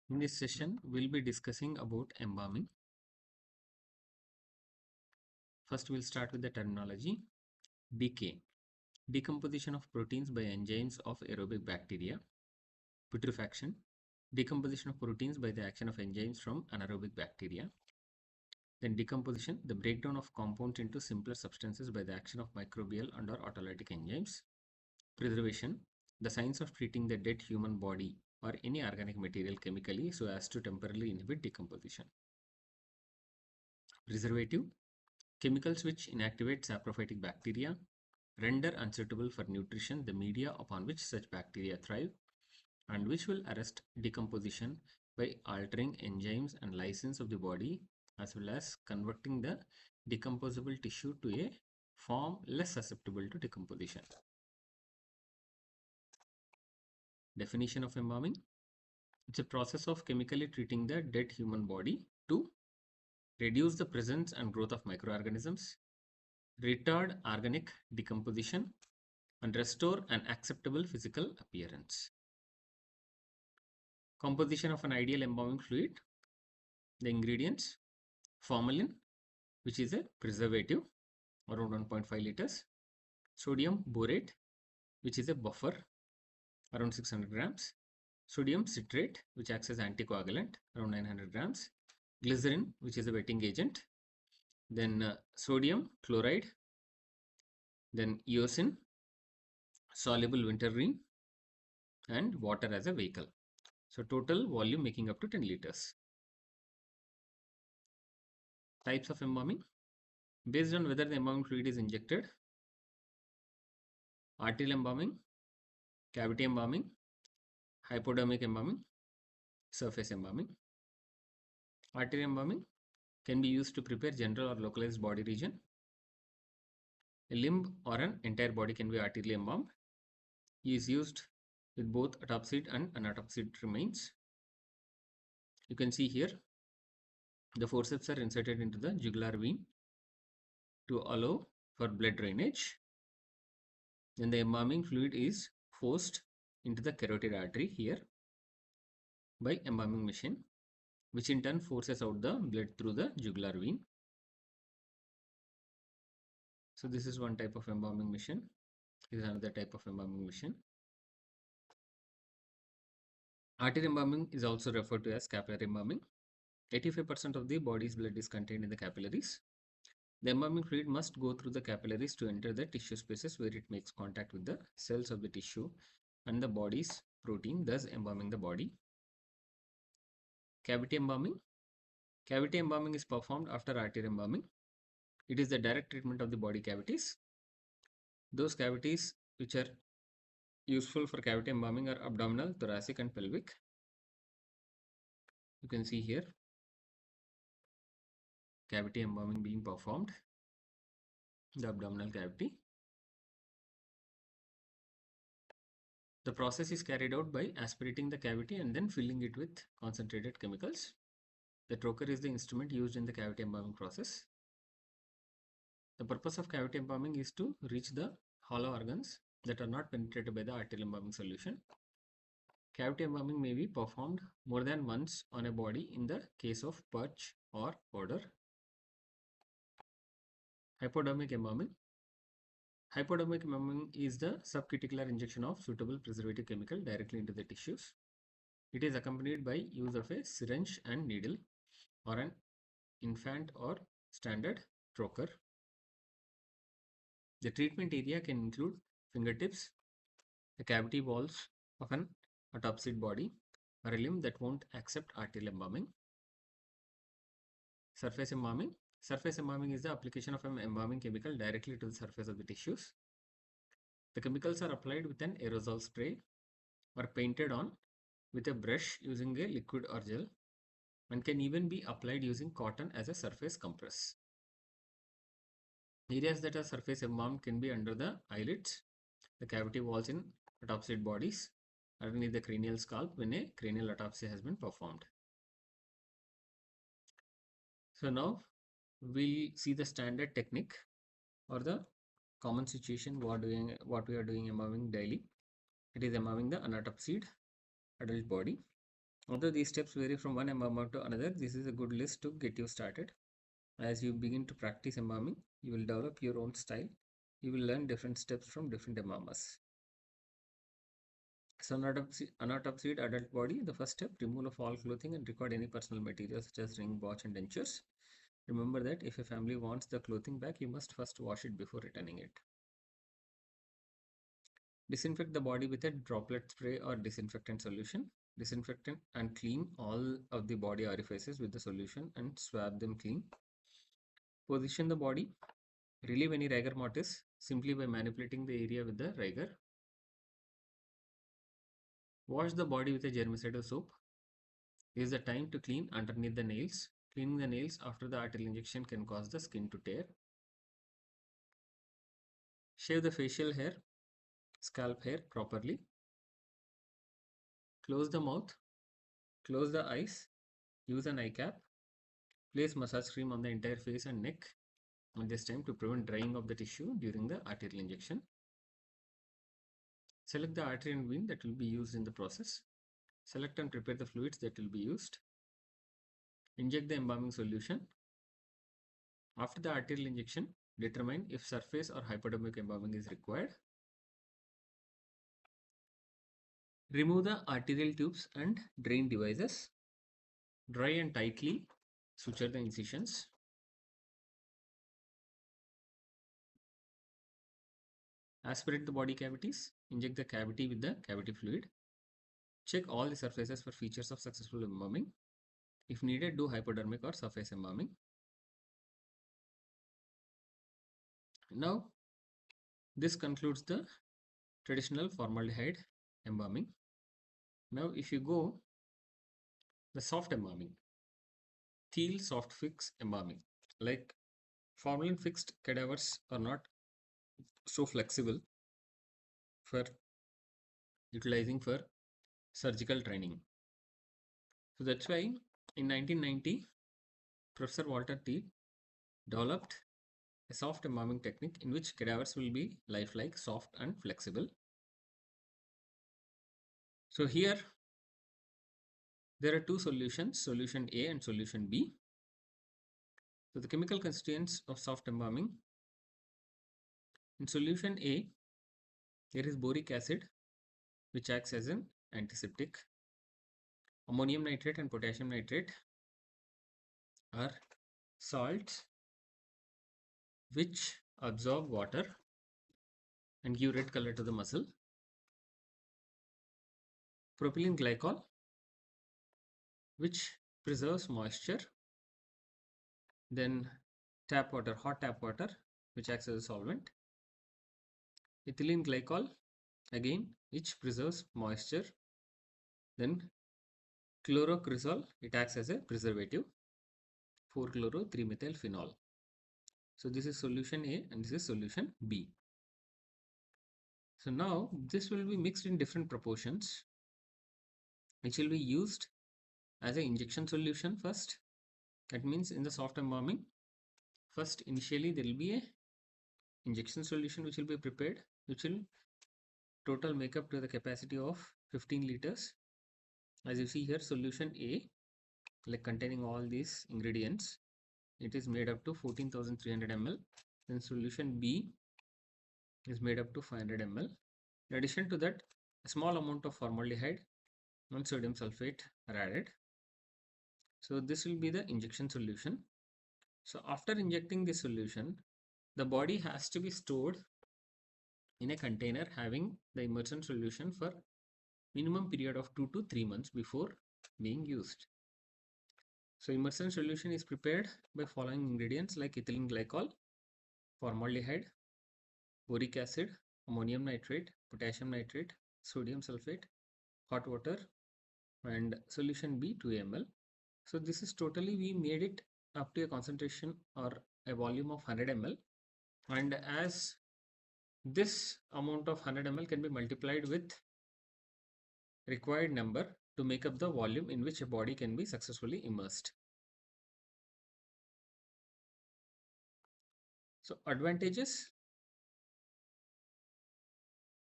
In this session, we'll be discussing about embalming. First, we'll start with the terminology. Decay. Decomposition of proteins by enzymes of aerobic bacteria. Putrefaction. Decomposition of proteins by the action of enzymes from anaerobic bacteria. Then decomposition, the breakdown of compounds into simpler substances by the action of microbial and or autolytic enzymes. Preservation, the science of treating the dead human body or any organic material chemically so as to temporarily inhibit decomposition. Preservative, chemicals which inactivate saprophytic bacteria, render unsuitable for nutrition the media upon which such bacteria thrive, and which will arrest decomposition by altering enzymes and lysins of the body, as well as converting the decomposable tissue to a form less susceptible to decomposition. Definition of embalming. It's a process of chemically treating the dead human body to reduce the presence and growth of microorganisms, retard organic decomposition, and restore an acceptable physical appearance. Composition of an ideal embalming fluid. The ingredients: formalin, which is a preservative, around 1.5 liters; sodium borate, which is a buffer, around 600 grams; sodium citrate, which acts as anticoagulant, around 900 grams; glycerin, which is a wetting agent; then sodium chloride; then eosin, soluble wintergreen, and water as a vehicle. So total volume making up to 10 liters. Types of embalming. Based on whether the embalming fluid is injected: arterial embalming, cavity embalming, hypodermic embalming, surface embalming. Arterial embalming can be used to prepare general or localized body region. A limb or an entire body can be arterially embalmed. It is used with both autopsied and unautopsied remains. You can see here the forceps are inserted into the jugular vein to allow for blood drainage. Then the embalming fluid is forced into the carotid artery here by embalming machine, which in turn forces out the blood through the jugular vein. So this is one type of embalming machine. This is another type of embalming machine. Arterial embalming is also referred to as capillary embalming. 85% of the body's blood is contained in the capillaries. The embalming fluid must go through the capillaries to enter the tissue spaces where it makes contact with the cells of the tissue and the body's protein, thus embalming the body. Cavity embalming. Cavity embalming is performed after arterial embalming. It is the direct treatment of the body cavities. Those cavities which are useful for cavity embalming are abdominal, thoracic, and pelvic. You can see here cavity embalming being performed, the abdominal cavity. The process is carried out by aspirating the cavity and then filling it with concentrated chemicals. The trocar is the instrument used in the cavity embalming process. The purpose of cavity embalming is to reach the hollow organs that are not penetrated by the arterial embalming solution. Cavity embalming may be performed more than once on a body in the case of purge or powder. Hypodermic embalming. Hypodermic embalming is the subcuticular injection of suitable preservative chemical directly into the tissues. It is accompanied by use of a syringe and needle or an infant or standard trocar. The treatment area can include fingertips, the cavity walls of an autopsied body, or a limb that won't accept arterial embalming. Surface embalming. Surface embalming is the application of an embalming chemical directly to the surface of the tissues. The chemicals are applied with an aerosol spray or painted on with a brush using a liquid or gel, and can even be applied using cotton as a surface compress. Areas that are surface embalmed can be under the eyelids, the cavity walls in autopsied bodies, underneath the cranial scalp when a cranial autopsy has been performed. So now we'll see the standard technique or the common situation what we are doing embalming daily. It is embalming the unautopsied adult body. Although these steps vary from one embalmer to another, this is a good list to get you started. As you begin to practice embalming, you will develop your own style. You will learn different steps from different embalmers. So unautopsied adult body, the first step, removal of all clothing and record any personal materials such as ring, watch and dentures. Remember that if a family wants the clothing back, you must first wash it before returning it. Disinfect the body with a droplet spray or disinfectant solution. Disinfect and clean all of the body orifices with the solution and swab them clean. Position the body. Relieve any rigor mortis simply by manipulating the area with the rigor. Wash the body with a germicidal soap. Is the time to clean underneath the nails. Cleaning the nails after the arterial injection can cause the skin to tear. Shave the facial hair, scalp hair properly. Close the mouth. Close the eyes. Use an eye cap. Place massage cream on the entire face and neck at this time to prevent drying of the tissue during the arterial injection. Select the artery and vein that will be used in the process. Select and prepare the fluids that will be used. Inject the embalming solution. After the arterial injection, determine if surface or hypodermic embalming is required. Remove the arterial tubes and drain devices. Dry and tightly suture the incisions. Aspirate the body cavities. Inject the cavity with the cavity fluid. Check all the surfaces for features of successful embalming. If needed, do hypodermic or surface embalming. Now, this concludes the traditional formaldehyde embalming. Now, if you go the soft embalming, Thiel soft fix embalming, like formalin fixed cadavers are not so flexible for utilizing for surgical training. So that's why in 1990, Professor Walter Thiel developed a soft embalming technique in which cadavers will be lifelike, soft and flexible. So here there are two solutions, solution A and solution B. So the chemical constituents of soft embalming, in solution A, there is boric acid, which acts as an antiseptic. Ammonium nitrate and potassium nitrate are salts which absorb water and give red color to the muscle. Propylene glycol, which preserves moisture. Then tap water, hot tap water, which acts as a solvent. Ethylene glycol, again, which preserves moisture. Then chlorocresol, it acts as a preservative. 4-chloro-3-methyl-phenol. So this is solution A and this is solution B. So now this will be mixed in different proportions, which will be used as an injection solution first. That means in the soft embalming, first initially there will be a injection solution which will be prepared, which will total make up to the capacity of 15 liters. As you see here, solution A, like containing all these ingredients, it is made up to 14,300 ml. Then solution B is made up to 500 ml. In addition to that, a small amount of formaldehyde and sodium sulfate are added. So this will be the injection solution. So after injecting this solution, the body has to be stored in a container having the immersion solution for minimum period of 2 to 3 months before being used. So immersion solution is prepared by following ingredients like ethylene glycol, formaldehyde, boric acid, ammonium nitrate, potassium nitrate, sodium sulfate, hot water, and solution B 2 ml. So this is totally, we made it up to a concentration or a volume of 100 ml, and as this amount of 100 ml can be multiplied with required number to make up the volume in which a body can be successfully immersed. So advantages: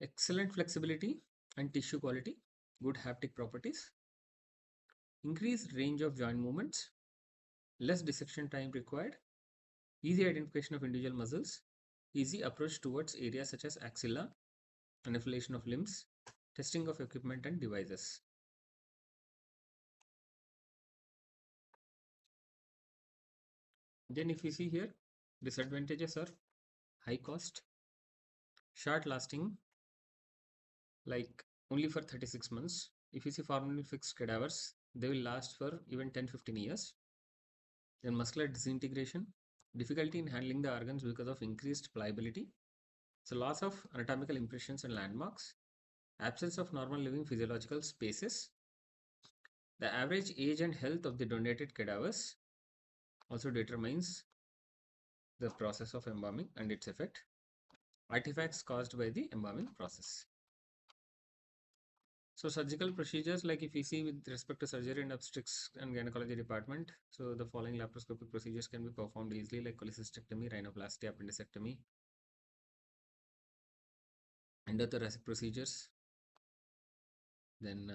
excellent flexibility and tissue quality, good haptic properties, increased range of joint movements, less dissection time required, easy identification of individual muscles, easy approach towards areas such as axilla, manipulation of limbs, testing of equipment and devices. Then if you see here, disadvantages are high cost, short lasting, like only for 36 months. If you see formalin fixed cadavers, they will last for even 10-15 years. Then muscular disintegration, difficulty in handling the organs because of increased pliability. So loss of anatomical impressions and landmarks, absence of normal living physiological spaces. The average age and health of the donated cadavers also determines the process of embalming and its effect. Artifacts caused by the embalming process. So surgical procedures, like if we see with respect to surgery and obstetrics and gynecology department, so the following laparoscopic procedures can be performed easily, like cholecystectomy, rhinoplasty, appendectomy, endothoracic procedures, then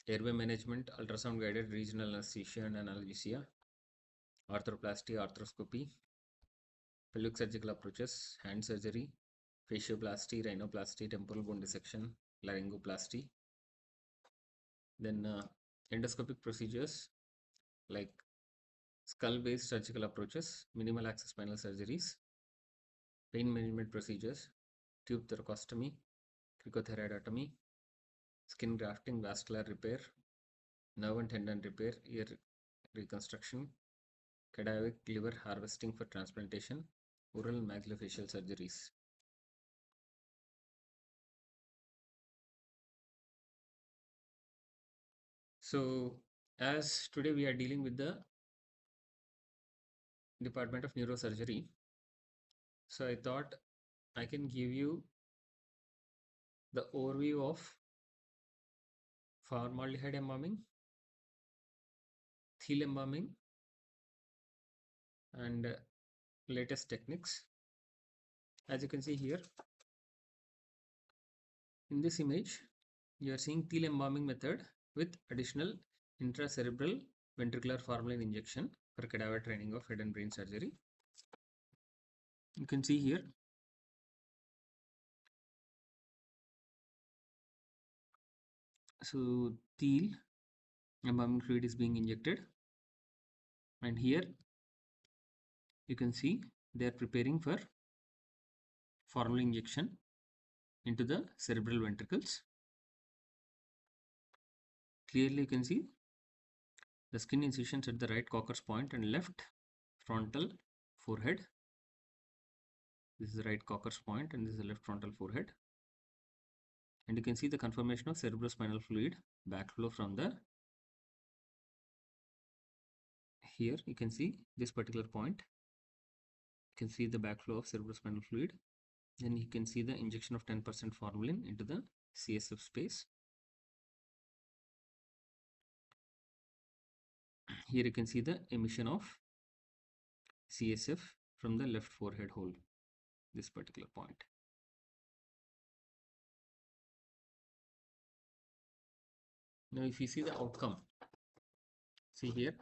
airway management, ultrasound guided regional anesthesia and analgesia, arthroplasty, arthroscopy, pelvic surgical approaches, hand surgery, fascioplasty, rhinoplasty, temporal bone dissection, laryngoplasty. Then endoscopic procedures like skull-based surgical approaches, minimal access spinal surgeries, pain management procedures, tube thoracostomy, cricothyroidotomy, skin grafting, vascular repair, nerve and tendon repair, ear reconstruction, cadaveric liver harvesting for transplantation, oral maxillofacial surgeries. So as today we are dealing with the Department of Neurosurgery, so I thought I can give you the overview of formaldehyde embalming, thiel embalming, and latest techniques. As you can see here in this image, you are seeing thiel embalming method with additional intracerebral ventricular formalin injection for cadaver training of head and brain surgery. You can see here so thiel embalming fluid is being injected, and here you can see they are preparing for formalin injection into the cerebral ventricles. Clearly you can see the skin incisions at the right coccus point and left frontal forehead. This is the right coccus point and this is the left frontal forehead. And you can see the conformation of cerebrospinal fluid backflow from the, here you can see this particular point. You can see the backflow of cerebrospinal fluid. Then you can see the injection of 10% formalin into the CSF space. Here you can see the emission of CSF from the left forehead hole, this particular point. Now if you see the outcome, see here,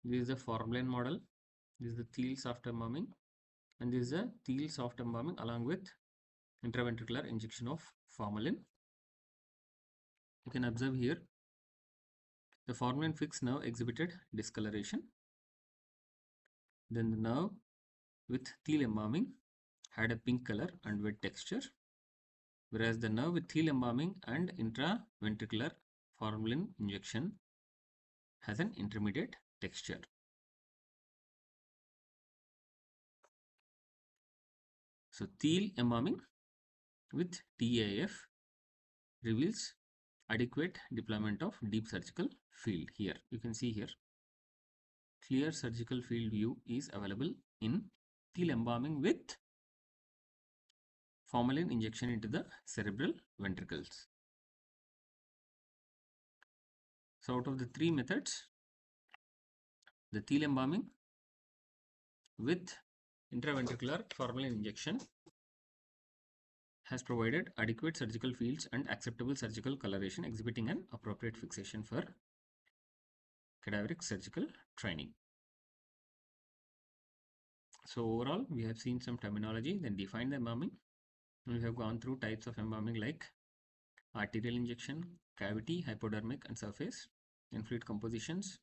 this is the formalin model, this is the thiel soft embalming, and this is the thiel soft embalming along with intraventricular injection of formalin. You can observe here the formalin fixed nerve exhibited discoloration. Then the nerve with thiel embalming had a pink color and wet texture, whereas the nerve with thiel embalming and intraventricular formalin injection has an intermediate texture. So thiel embalming with TAF reveals adequate deployment of deep surgical field. Here you can see here clear surgical field view is available in thiel embalming with formalin injection into the cerebral ventricles. So out of the three methods, the thiel embalming with intraventricular formalin injection has provided adequate surgical fields and acceptable surgical coloration exhibiting an appropriate fixation for cadaveric surgical training. So overall, we have seen some terminology, then defined the embalming. We have gone through types of embalming like arterial injection, cavity, hypodermic and surface, and fluid compositions,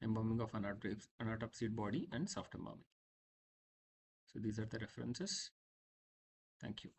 embalming of unautopsied body, and soft embalming. So these are the references. Thank you.